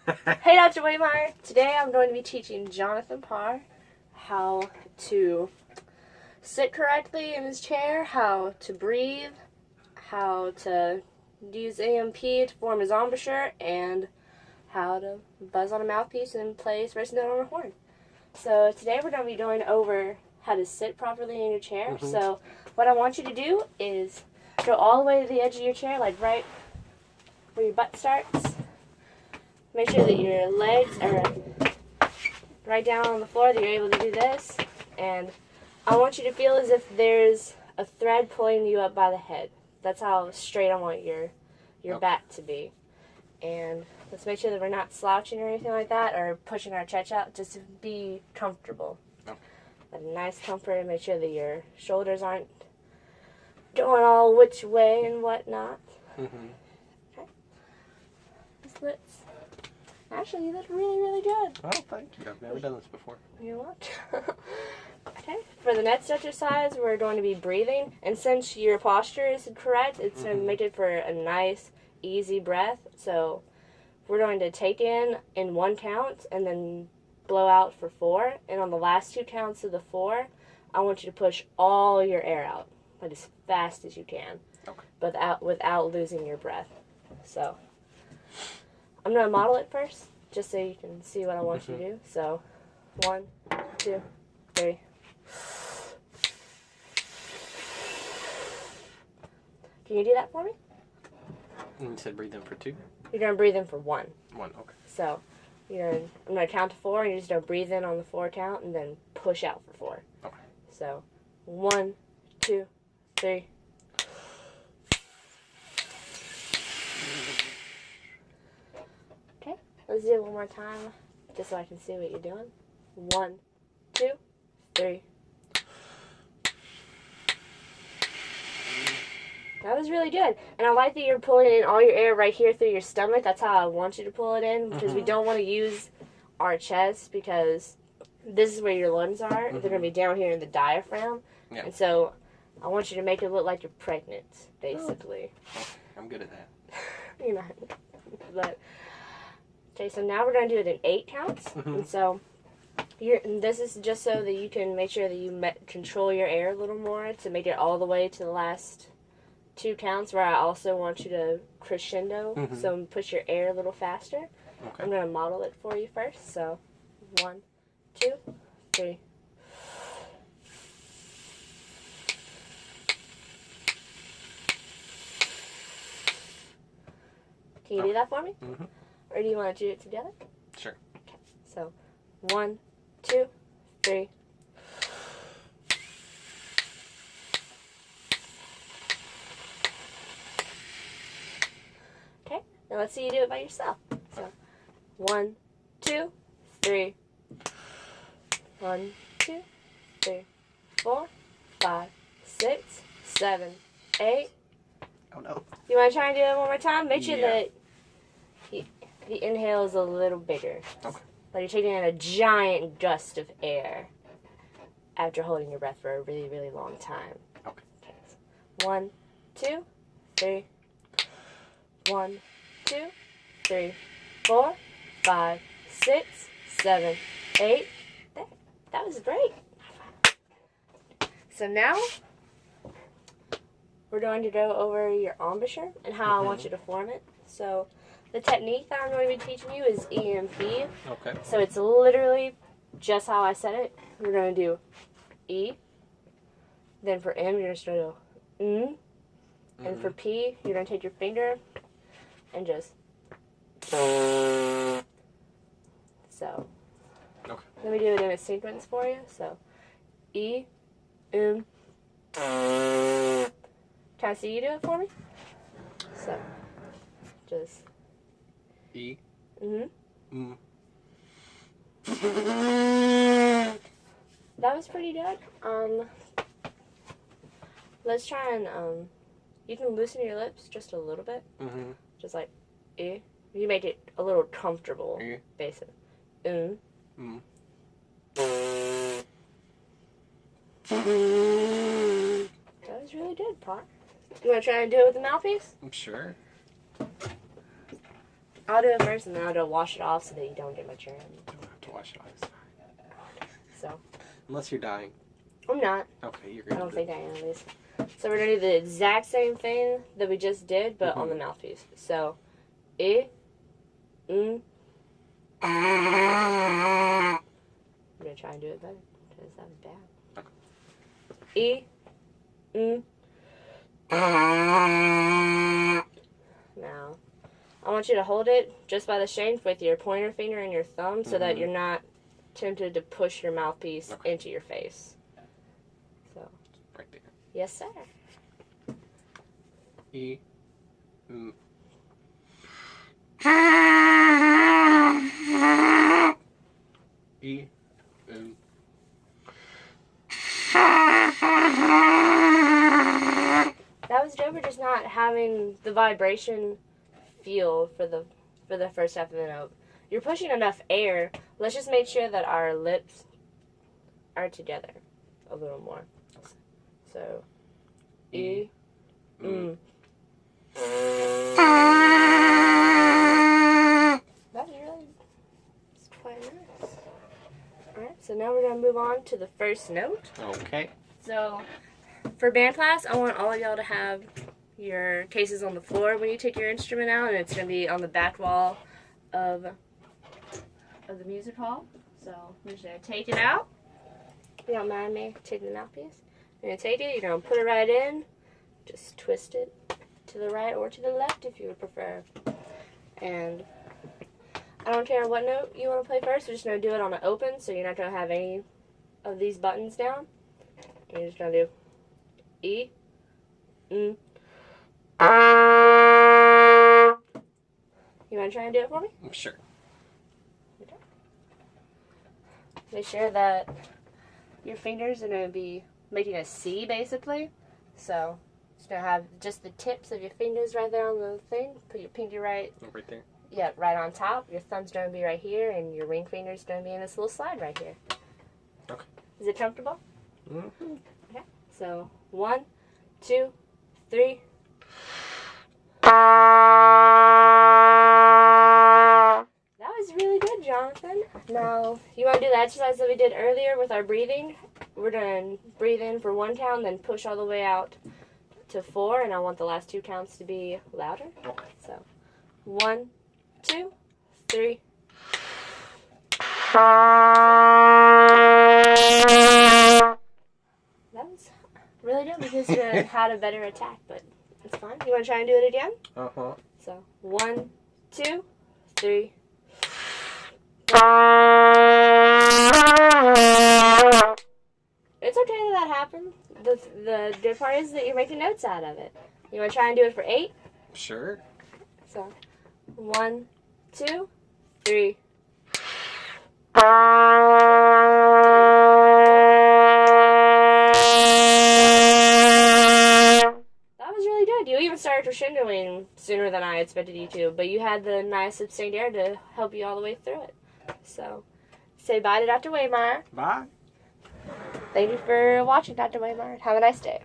Hey, Dr. Waymeyer. Today I'm going to be teaching Jonathan Parr how to sit correctly in his chair, how to breathe, how to use EMP to form his embouchure, and how to buzz on a mouthpiece and play his first note on a horn. So today we're going to be going over how to sit properly in your chair. So what I want you to do is go all the way to the edge of your chair, like right where your butt starts. Make sure that your legs are right down on the floor, that you're able to do this. And I want you to feel as if there's a thread pulling you up by the head. That's how straight I want your back to be. And let's make sure that we're not slouching or anything like that, or pushing our chest out, just to be comfortable. A nice comfort, and make sure that your shoulders aren't going all which way and whatnot. Okay. Let's. Actually, you look really, really good. Oh, thank you. I've never done this before. You're welcome. Okay. For the next exercise, we're going to be breathing. And since your posture is correct, it's going to make it for a nice, easy breath. So we're going to take in 1 count and then blow out for 4. And on the last 2 counts of the 4, I want you to push all your air out, like as fast as you can, but without losing your breath. So I'm going to model it first, just so you can see what I want you to do. So, 1, 2, 3. Can you do that for me? And you said breathe in for 2? You're going to breathe in for 1. 1, okay. So, I'm going to count to 4, and you're just going to breathe in on the 4 count, and then push out for 4. Okay. So, 1, 2, 3. Let's do it one more time, just so I can see what you're doing. 1, 2, 3. That was really good. And I like that you're pulling in all your air right here through your stomach. That's how I want you to pull it in, because we don't want to use our chest, because this is where your lungs are. They're going to be down here in the diaphragm. Yeah. And so I want you to make it look like you're pregnant, basically. Oh, okay. I'm good at that. You're not. But... Okay, so now we're going to do it in 8 counts. And so this is just so that you can make sure that you control your air a little more, to make it all the way to the last 2 counts, where I also want you to crescendo, so push your air a little faster. Okay. I'm going to model it for you first. So 1, 2, 3. Can you do that for me? Or do you want to do it together? Sure. Okay. So, 1, 2, 3. Okay. Now let's see you do it by yourself. So, 1, 2, 3. 1, 2, 3, 4, 5, 6, 7, 8. Oh no. You want to try and do it one more time? Make sure that the inhale is a little bigger. Okay. Like you're taking in a giant gust of air after holding your breath for a really, really long time. Okay. 1, 2, 3. 1, 2, 3, 4, 5, 6, 7, 8. That was great. So now we're going to go over your embouchure and how I want you to form it. So the technique that I'm going to be teaching you is EMP. Okay. So it's literally just how I said it. We're going to do E. Then for M, you're just going to go And for P, you're going to take your finger and just... So, let me do it in a sequence for you. So, E, Can I see you do it for me? So, just... E. That was pretty good. Let's try and, you can loosen your lips just a little bit. Just like, E. You make it a little comfortable, basically. That was really good, Parr. You want to try and do it with the mouthpiece? Sure. I'll do it first, and then I'll go wash it off so that you don't get much urine. I don't have to wash it off. So. Unless you're dying. I'm not. Okay, you're I good. don't think I am, at least. So we're going to do the exact same thing that we just did, but on the mouthpiece. So, I'm going to try and do it better, because that was bad. Now, I want you to hold it just by the shank with your pointer finger and your thumb so that you're not tempted to push your mouthpiece into your face. So, Right there. yes, sir. E. E. That was dope. We're just not having the vibration feel for the first half of the note. You're pushing enough air. Let's just make sure that our lips are together a little more. So, E. That was really, it's quite nice. Alright, so now we're going to move on to the first note. Okay. So, for band class, I want all of y'all to have your cases on the floor when you take your instrument out, and it's going to be on the back wall of the music hall. So, I'm just going to take it out. If you don't mind me taking the mouthpiece. You're going to take it, you're going to put it right in. Just twist it to the right or to the left if you would prefer. And I don't care what note you want to play first. We're just going to do it on an open, so you're not going to have any of these buttons down. And you're just going to do E. You want to try and do it for me? Sure. Okay. Make sure that your fingers are going to be making a C, basically. So, just going to have just the tips of your fingers right there on the thing. Put your pinky right there. Yeah, right on top. Your thumb's going to be right here, and your ring finger's going to be in this little slide right here. Okay. Is it comfortable? Mm-hmm. Okay. So, 1, 2, 3. That was really good, Jonathan. Now, you want to do the exercise that we did earlier with our breathing? We're going to breathe in for 1 count, then push all the way out to 4, and I want the last 2 counts to be louder. Okay. So, 1, 2, 3. That was really good because you had a better attack, but it's fine. You want to try and do it again? Uh-huh. So, 1, 2, 3. It's okay that happened. The good part is that you're making notes out of it. You want to try and do it for 8? Sure. So, 1, 2, 3. That was really good. You even started crescendoing sooner than I expected you to, but you had the nice sustained air to help you all the way through it. So, say bye to Dr. Waymeyer. Bye. Thank you for watching, Dr. Waymeyer. Have a nice day.